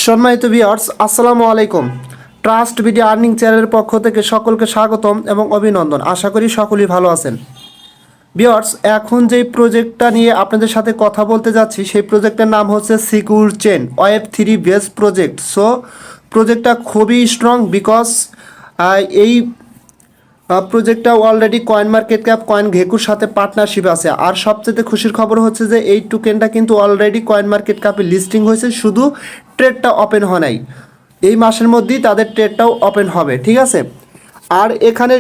সম্মানিত ভিউয়ার্স, আসসালামু আলাইকুম। ট্রাস্ট ভিডিও আর্নিং চ্যানেলের পক্ষ থেকে সকলকে স্বাগতম এবং অভিনন্দন। আশা করি সকলেই ভালো আছেন। ভিউয়ার্স, এখন যেই প্রজেক্টটা নিয়ে আপনাদের সাথে কথা বলতে যাচ্ছি সেই প্রজেক্টের নাম হচ্ছে secure chain Web3 base project. So প্রজেক্টটা খুবই স্ট্রং বিকজ এই প্রজেক্টটা already coin market cap coin ঘেকুর সাথে পার্টনারশিপ আছে। আর সবচেয়ে খুশির খবর হচ্ছে যে এই টোকেনটা কিন্তু অলরেডি কয়েন মার্কেট ক্যাপে লিস্টিং হয়েছে, শুধু ট্রেডটা ওপেন হয় নাই। এই মাসের মধ্যেই তাদের ট্রেডটাও ওপেন হবে, ঠিক আছে। আর এখানে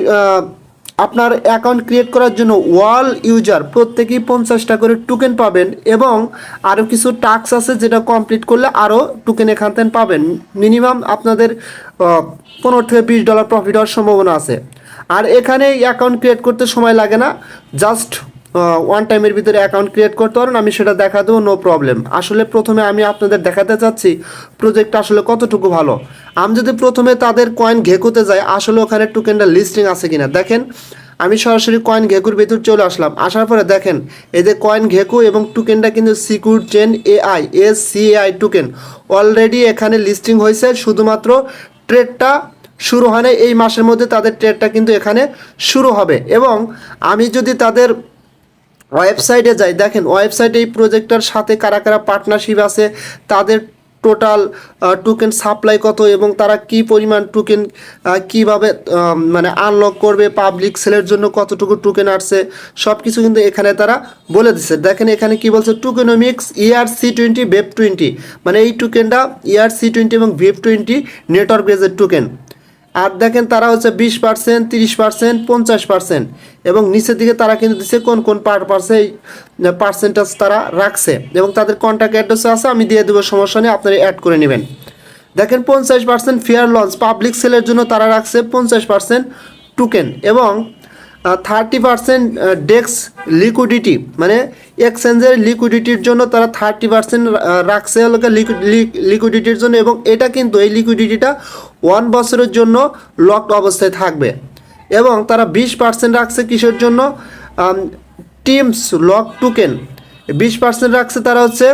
আপনার অ্যাকাউন্ট ক্রিয়েট করার জন্য ওয়াল ইউজার প্রত্যেকেই 50টা করে টোকেন পাবেন এবং আরও কিছু টাস্ক আছে যেটা কমপ্লিট করলে আরও টোকেন এখান থেকে পাবেন। মিনিমাম আপনাদের $15 থেকে $20 প্রফিট হওয়ার সম্ভাবনা আছে। আর এখানে অ্যাকাউন্ট ক্রিয়েট করতে সময় লাগে না, জাস্ট ওয়ান টাইমের ভিতরে অ্যাকাউন্ট ক্রিয়েট করতে পারেন। আমি সেটা দেখা দেবো, নো প্রবলেম। আসলে প্রথমে আমি আপনাদের দেখাতে চাচ্ছি প্রজেক্টটা আসলে কতটুকু ভালো। আমি যদি প্রথমে তাদের কয়েন ঘেকুতে যাই, আসলে ওখানে টোকেনটা লিস্টিং আছে কিনা দেখেন। আমি সরাসরি কয়েন ঘেকুর ভিতর চলে আসলাম। আসার পরে দেখেন এই যে কয়েন ঘেকু এবং টোকেনটা কিন্তু secure chain SCAI token already এখানে লিস্টিং হয়েছে। শুধুমাত্র ট্রেডটা শুরু হয় না, এই মাসের মধ্যে তাদের ট্রেডটা কিন্তু এখানে শুরু হবে। এবং আমি যদি তাদের ওয়েবসাইটে যাই, দেখেন ওয়েবসাইটে এই প্রজেক্টটার সাথে কারা কারা পার্টনারশিপ আছে, তাদের টোটাল টোকেন সাপ্লাই কত এবং তারা কি পরিমাণ টোকেন কীভাবে মানে আনলক করবে, পাবলিক সেলের জন্য কতটুকু টোকেন আসছে, সব কিছু কিন্তু এখানে তারা বলে দিচ্ছে। দেখেন এখানে কি বলছে, টোকেনোমিক্স ERC20 BEP20, মানে এই টোকেনটা ERC20 এবং BEP20 নেটওয়ার্ক বেজের টোকেন। আর দেখেন তারা হচ্ছে 20%, 30%, 50% এবং নিচের দিকে তারা কিন্তু দিচ্ছে কোন কোন পার্সেন্টেজ তারা রাখছে এবং তাদের কন্ট্যাক্ট অ্যাড্রেস আছে, আমি দিয়ে দেবো, সমস্যা নেই, আপনারা অ্যাড করে নেবেন। দেখেন 50% ফেয়ার লঞ্চ পাবলিক সেলের জন্য তারা রাখছে 50% টোকেন এবং 30% ডেক্স লিকুইডিটি, মানে এক্সচেঞ্জের লিকুইডিটির জন্য তারা 30% রাখছে হলো লিকুইডিটির জন্য। এবং এটা কিন্তু এই লিকুইডিটিটা 1 বছরের জন্য লকড অবস্থায় থাকবে। এবং তারা 20% রাখছে কিসের জন্য, টিমস লক টোকেন 20% রাখছে তারা হচ্ছে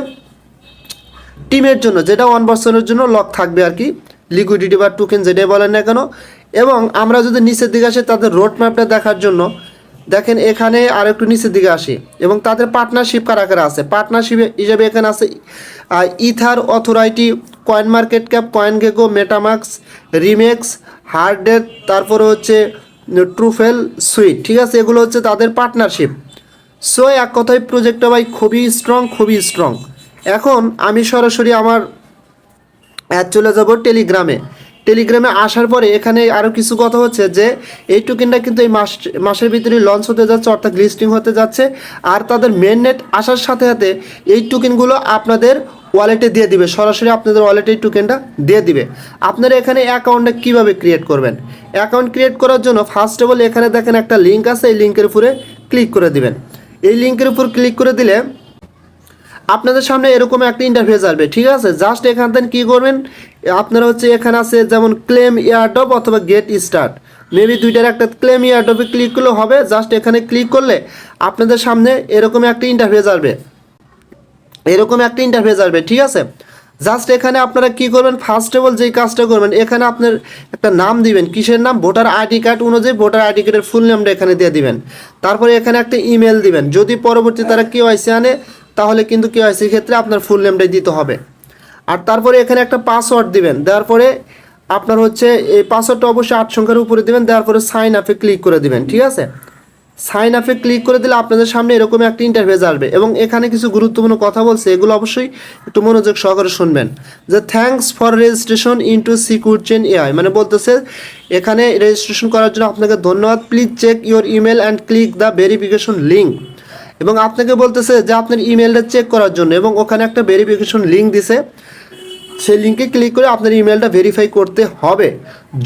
টিমের জন্য, যেটা 1 বছরের জন্য লক থাকবে আর কি, লিকুইডিটি বা টোকেন যেটাই বলেন না কেন। এবং আমরা যদি নিচের দিকে আসি তাদের রোড ম্যাপটা দেখার জন্য, দেখেন এখানে আর একটু নিচের দিকে আসি এবং তাদের পার্টনারশিপ কারা কারা আছে। পার্টনারশিপ হিসেবে এখানে আছে ether authority, coin market cap, coin gecko, MetaMask, রিমেক্স, হার্ডডেট, তারপরে হচ্ছে ট্রুফেল সুইট, ঠিক আছে। এগুলো হচ্ছে তাদের পার্টনারশিপ। সো এক কথায় প্রজেক্টটা ভাই খুবই স্ট্রং, খুবই স্ট্রং। এখন আমি সরাসরি আমার চলে যাব টেলিগ্রামে আসার পরে এখানে আরও কিছু কথা হচ্ছে যে এই টোকেনটা কিন্তু এই মাসের ভিতরে লঞ্চ হতে যাচ্ছে, অর্থাৎ লিস্টিং হতে যাচ্ছে। আর তাদের মেন নেট আসার সাথে সাথে এই টোকেনগুলো আপনাদের ওয়ালেটে দিয়ে দিবে, সরাসরি আপনাদের ওয়ালেটে এই টোকেনটা দিয়ে দিবে। আপনারা এখানে অ্যাকাউন্টটা কীভাবে ক্রিয়েট করবেন, অ্যাকাউন্ট ক্রিয়েট করার জন্য ফার্স্ট অফ অল এখানে দেখেন একটা লিঙ্ক আছে, এই লিঙ্কের উপরে ক্লিক করে দিবেন। এই লিঙ্কের উপর ক্লিক করে দিলে আপনাদের সামনে এরকম একটা ইন্টারফেস আসবে, ঠিক আছে। জাস্ট এখান থেকে কী করবেন, আপনারা হচ্ছে এখানে আছে যেমন ক্লেম এয়ারড্রপ অথবা গেট স্টার্ট, মেবি দুইটার একটা ক্লেম এয়ারড্রপে ক্লিক করলে হবে। জাস্ট এখানে ক্লিক করলে আপনাদের সামনে এরকম একটা ইন্টারফেস আসবে, ঠিক আছে। জাস্ট এখানে আপনারা কি করবেন, ফার্স্ট অফ অল যেই কাজটা করবেন, এখানে আপনার একটা নাম দিবেন, কিসের নাম, ভোটার আইডি কার্ড অনুযায়ী ভোটার আইডি কার্ডের ফুল নামটা এখানে দিয়ে দিবেন। তারপরে এখানে একটা ইমেল দিবেন, যদি পরবর্তী তারা KYC আনে তাহলে কিন্তু KYC ক্ষেত্রে আপনার ফুল নেমটাই দিতে হবে। আর তারপরে এখানে একটা পাসওয়ার্ড দিবেন, দেওয়ার পরে আপনার হচ্ছে এই পাসওয়ার্ডটা অবশ্যই 8 সংখ্যার উপরে দিবেন, দেওয়ার পরে সাইন আপে ক্লিক করে দিবেন, ঠিক আছে। সাইন আপে ক্লিক করে দিলে আপনাদের সামনে এরকম একটা ইন্টারফেস আসবে এবং এখানে কিছু গুরুত্বপূর্ণ কথা বলছে, এগুলো অবশ্যই একটু মনোযোগ সহকারে শুনবেন। যে thanks for registration into secure chain AI, মানে বলতেছে এখানে রেজিস্ট্রেশন করার জন্য আপনাকে ধন্যবাদ, please check your email and click the verification link. এবং আপনাকে বলতেছে যে আপনার ইমেলটা চেক করার জন্য, এবং ওখানে একটা ভেরিফিকেশন লিঙ্ক দিছে, সেই লিঙ্কে ক্লিক করে আপনার ইমেলটা ভেরিফাই করতে হবে।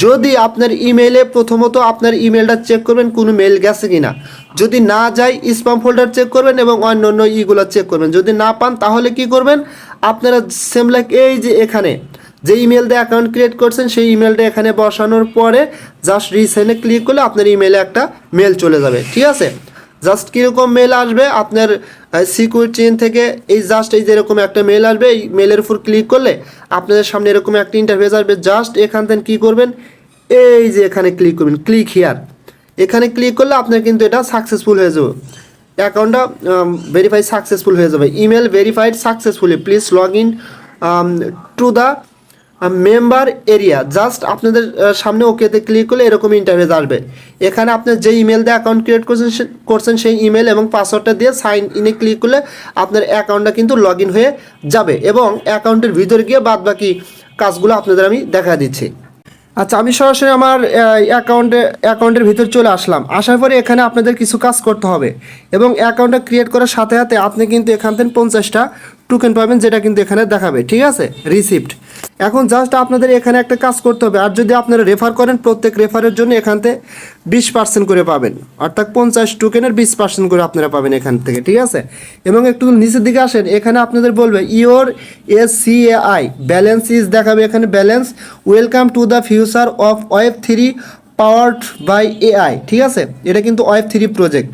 যদি আপনার ইমেলে প্রথমত আপনার ইমেলটা চেক করবেন কোনো মেল গেছে কিনা, যদি না যায় স্প্যাম ফোল্ডার চেক করবেন এবং অন্যান্য ইগুলো চেক করবেন। যদি না পান তাহলে কি করবেন, আপনারা সেম লাইক এই যে এখানে যে ইমেল দিয়ে অ্যাকাউন্ট ক্রিয়েট করছেন সেই ইমেলটা এখানে বসানোর পরে জাস্ট রিসেন্ডে ক্লিক করলে আপনার ইমেলে একটা মেল চলে যাবে, ঠিক আছে। জাস্ট কীরকম মেল আসবে আপনার সিকিউর চেইন থেকে, এই জাস্ট এই যেরকম একটা মেল আসবে, এই মেলের উপর ক্লিক করলে আপনাদের সামনে এরকম একটা ইন্টারফেস আসবে। জাস্ট এখান থেকে কী করবেন, এই যে এখানে ক্লিক করবেন, ক্লিক হিয়ার, এখানে ক্লিক করলে আপনার কিন্তু এটা সাকসেসফুল হয়ে যাবে, অ্যাকাউন্টটা ভেরিফাই সাকসেসফুল হয়ে যাবে। Email verified successfully, please log in to the member area. Just আপনাদের সামনে ওকেতে ক্লিক করলে এরকম ইন্টারফেস আসবে। এখানে আপনি যে ইমেল দিয়ে অ্যাকাউন্ট ক্রিয়েট করছেন সেই ইমেল এবং পাসওয়ার্ডটা দিয়ে সাইন ইনে ক্লিক করলে আপনার অ্যাকাউন্টটা কিন্তু লগ ইন হয়ে যাবে এবং অ্যাকাউন্টের ভিতরে গিয়ে বাদবাকি কাজগুলো আপনাদের আমি দেখা দিচ্ছি। আচ্ছা, আমি সরাসরি আমার অ্যাকাউন্টের ভিতর চলে আসলাম। আসার পরে এখানে আপনাদের কিছু কাজ করতে হবে এবং অ্যাকাউন্টটা ক্রিয়েট করার সাথে সাথে আপনি কিন্তু এখান থেকে 50টা টোকেন পাবেন, যেটা কিন্তু এখানে দেখাবে, ঠিক আছে, রিসিপ্ট। এখন জাস্ট আপনাদের এখানে একটা কাজ করতে হবে, আর যদি আপনারা রেফার করেন প্রত্যেক রেফারের জন্য এখান থেকে 20% করে পাবেন, অর্থাৎ 50 টোকেনের 20% করে আপনারা পাবেন এখান থেকে, ঠিক আছে। এবং একটু নিচের দিকে আসেন, এখানে আপনাদের বলবে ইওর SCAI ব্যালেন্স ইজ দেখাবে, এখানে balance, welcome to the future of Web3 powered by AI, ঠিক আছে, এটা কিন্তু Web3 project.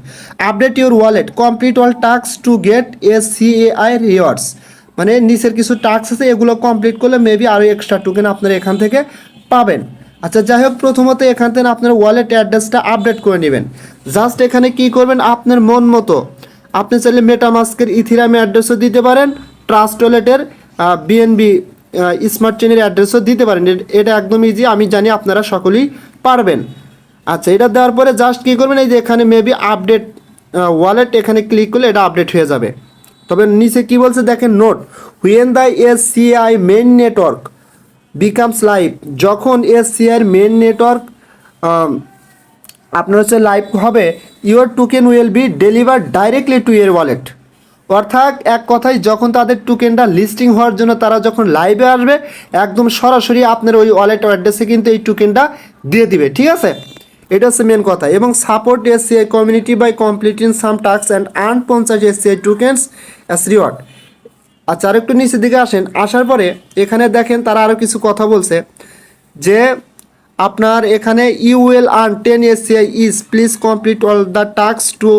Update your wallet, complete all task to get SCAI rewards, মানে নিচের কিছু টাস্ক আছে, এগুলো কমপ্লিট করলে মেবি আরও এক্সট্রা টোকেন আপনারা এখান থেকে পাবেন। আচ্ছা, যাই হোক, প্রথমত এখান থেকে আপনার ওয়ালেট অ্যাড্রেসটা আপডেট করে নেবেন। জাস্ট এখানে কি করবেন, আপনার মন মতো আপনি চাইলে মেটামাস্কের ইথিরাম অ্যাড্রেসও দিতে পারেন, ট্রাস্ট ওয়ালেটের BNB স্মার্ট চেনের অ্যাড্রেসও দিতে পারেন। এটা একদম ইজি, আমি জানি আপনারা সকলেই পারবেন। আচ্ছা, এটা দেওয়ার পরে জাস্ট কী করবেন, এই যে এখানে মেবি আপডেট ওয়ালেট, এখানে ক্লিক করলে এটা আপডেট হয়ে যাবে। তবে নিচে কি বলছে দেখেন, note, when the SCAI main network becomes live, যখন SCAI মেইন নেটওয়ার্ক আপনার হচ্ছে লাইভ হবে, your token will be delivered directly to your wallet. অর্থাৎ এক কথায় যখন তাদের টোকেনটা লিস্টিং হওয়ার জন্য তারা যখন লাইভে আসবে, একদম সরাসরি আপনার ওই ওয়ালেট অ্যাড্রেসে কিন্তু এই টোকেনটা দিয়ে দিবে, ঠিক আছে। এটা হচ্ছে মেন কথা। এবং support SCAI community by completing some task and earn 50 SCAI tokens as reward. আচ্ছা, আর একটু নিচের দিকে আসেন, আসার পরে এখানে দেখেন তারা আরও কিছু কথা বলছে যে আপনার এখানে you will earn 10 SCAI is, please complete all the task to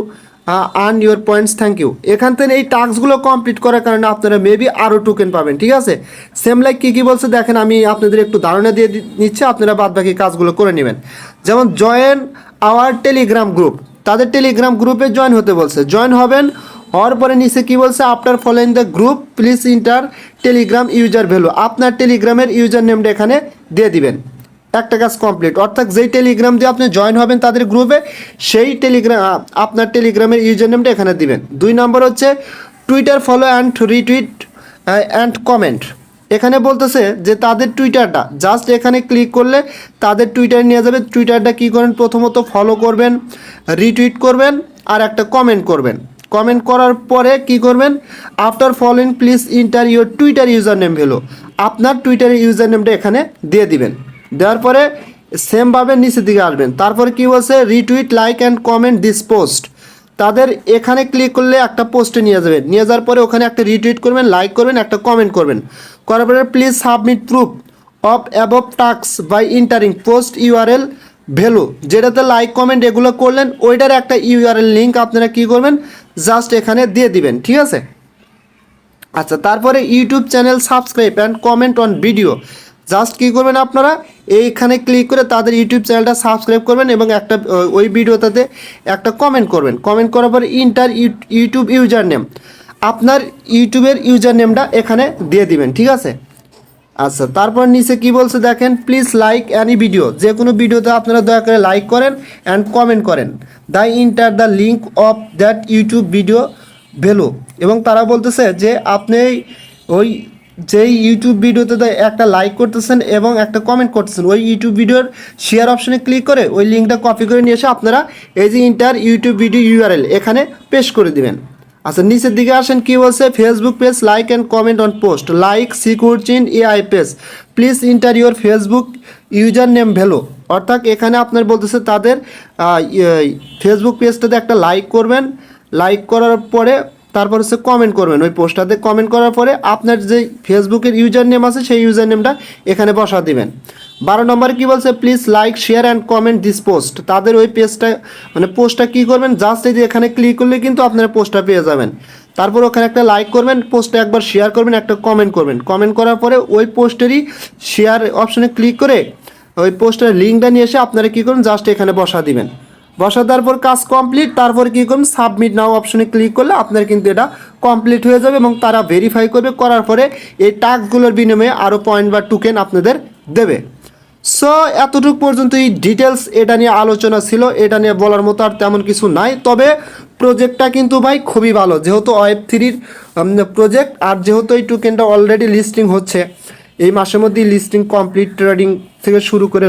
earn your points, thank you. এখান থেকে এই টাস্কগুলো কমপ্লিট করার কারণে আপনারা মেবি আরও টোকেন পাবেন, ঠিক আছে। সেম লাইক কী কী বলছে দেখেন, আমি আপনাদের একটু ধারণা দিয়ে নিচ্ছি, আপনারা বাদবাকি কাজগুলো করে নেবেন। যেমন জয়েন আওয়ার টেলিগ্রাম গ্রুপ, তাদের টেলিগ্রাম গ্রুপে জয়েন হতে বলছে, জয়েন হবেন। হওয়ার পরে নিচে কী বলছে, after following the group please inter Telegram user value, আপনার টেলিগ্রামের ইউজার নেমটা এখানে দিয়ে দিবেন। একটা কাজ কমপ্লিট, অর্থাৎ যেই টেলিগ্রাম দিয়ে আপনি জয়েন হবেন তাদের গ্রুপে, সেই আপনার টেলিগ্রামের ইউজার নেমটা এখানে দিবেন। 2 নম্বর হচ্ছে Twitter follow and retweet and comment, এখানে বলতেছে যে তাদের টুইটারটা জাস্ট এখানে ক্লিক করলে তাদের টুইটার নিয়ে যাবে। টুইটারটা কী করেন, প্রথমত ফলো করবেন, রিটুইট করবেন আর একটা কমেন্ট করবেন। কমেন্ট করার পরে কি করবেন, after following please inter your Twitter user name value, আপনার টুইটারের ইউজার নেমটা এখানে দিয়ে দিবেন। দেওয়ার পরে সেমভাবে নিচের দিকে আসবেন। তারপরে কি বলছে, retweet like and comment this post, তাদের এখানে ক্লিক করলে একটা পোস্টে নিয়ে যাবেন। নিয়ে যাওয়ার পরে ওখানে একটা রিটুইট করবেন, লাইক করবেন, একটা কমেন্ট করবেন। করার পরে please submit proof of above task by entering post URL value, যেটাতে লাইক কমেন্ট এগুলো করলেন ওইটার একটা ইউআরএল লিঙ্ক আপনারা কী করবেন, জাস্ট এখানে দিয়ে দিবেন, ঠিক আছে। আচ্ছা, তারপরে YouTube channel subscribe and comment on video, just কী করবেন আপনারা এইখানে ক্লিক করে তাদের ইউটিউব চ্যানেলটা সাবস্ক্রাইব করবেন এবং একটা ওই ভিডিওটাতে একটা কমেন্ট করবেন। কমেন্ট করার পরে ইন্টার ইউটিউব ইউজার নেম, আপনার ইউটিউবের ইউজার নেমটা এখানে দিয়ে দিবেন, ঠিক আছে। আচ্ছা, তারপর নিচে কি বলছে দেখেন, প্লিজ লাইক অ্যানি ভিডিও, যে কোনো ভিডিওতে আপনারা দয়া করে লাইক করেন অ্যান্ড কমেন্ট করেন, the enter the link of that YouTube video value. এবং তারা বলতেছে যে আপনি ওই যেই ইউটিউব ভিডিওতে একটা লাইক করতেছেন এবং একটা কমেন্ট করতেছেন, ওই ইউটিউব ভিডিওর শেয়ার অপশনে ক্লিক করে ওই লিঙ্কটা কপি করে নিয়ে এসে আপনারা এই যে ইন্টার ইউটিউব ভিডিও ইউআরএল এখানে পেস্ট করে দিবেন। আচ্ছা, নিচের দিকে আসেন, কি বলছে, Facebook page like and comment on post like secure chain AI page, please inter your Facebook user name value. অর্থাৎ এখানে আপনার বলতেছে তাদের ফেসবুক পেজটাতে একটা লাইক করবেন, লাইক করার পরে তারপর হচ্ছে কমেন্ট করবেন, ওই পোস্টটাতে কমেন্ট করার পরে আপনার যে ফেসবুকের ইউজার নেম আছে সেই ইউজার নেমটা এখানে বসা দিবেন। 12 নম্বরে কি বলছে, please like share and comment this post. তাদের ওই পেজটা মানে পোস্টটা কী করবেন, জাস্ট এই যে এখানে ক্লিক করলে কিন্তু আপনারা পোস্টটা পেয়ে যাবেন। তারপর ওখানে একটা লাইক করবেন, পোস্টে একবার শেয়ার করবেন, একটা কমেন্ট করবেন। কমেন্ট করার পরে ওই পোস্টেরই শেয়ার অপশনে ক্লিক করে ওই পোস্টের লিঙ্কটা নিয়ে এসে আপনারা কী করবেন, জাস্ট এখানে বসা দিবেন। বসা দেওয়ার পর কাজ কমপ্লিট। তারপর কী করবেন, সাবমিট নাও অপশনে ক্লিক করলে আপনার কিন্তু এটা কমপ্লিট হয়ে যাবে এবং তারা ভেরিফাই করবে। করার পরে এই টাস্কগুলোর বিনিময়ে আরও পয়েন্ট বা টোকেন আপনাদের দেবে। সো এতটুকু পর্যন্ত এই ডিটেলস এটা নিয়ে আলোচনা ছিল। এটা নিয়ে বলার মতো আর তেমন কিছু নাই। তবে প্রজেক্টটা কিন্তু ভাই খুবই ভালো, যেহেতু ওয়েব3 প্রজেক্ট, আর যেহেতু এই টোকেনটা অলরেডি লিস্টিং হচ্ছে, এই মাসের মধ্যেই লিস্টিং কমপ্লিট, ট্রেডিং থেকে শুরু করে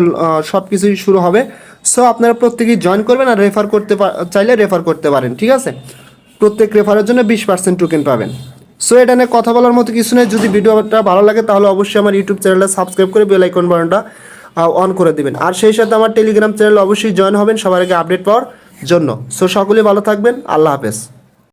সব কিছুই শুরু হবে। সো আপনারা প্রত্যেকেই জয়েন করবেন, আর রেফার করতে চাইলে রেফার করতে পারেন, ঠিক আছে। প্রত্যেক রেফারের জন্য 20% টোকেন পাবেন। সো এটা নিয়ে কথা বলার মতো কিছু নেই। যদি ভিডিওটা ভালো লাগে তাহলে অবশ্যই আমার ইউটিউব চ্যানেলটা সাবস্ক্রাইব করে বেল আইকন বাটনটা অন করে দিবেন। আর সেই সাথে আমার টেলিগ্রাম চ্যানেল অবশ্যই জয়েন হবেন সবার আগে আপডেট পাওয়ার জন্য। সো সকলেই ভালো থাকবেন, আল্লাহ হাফেজ।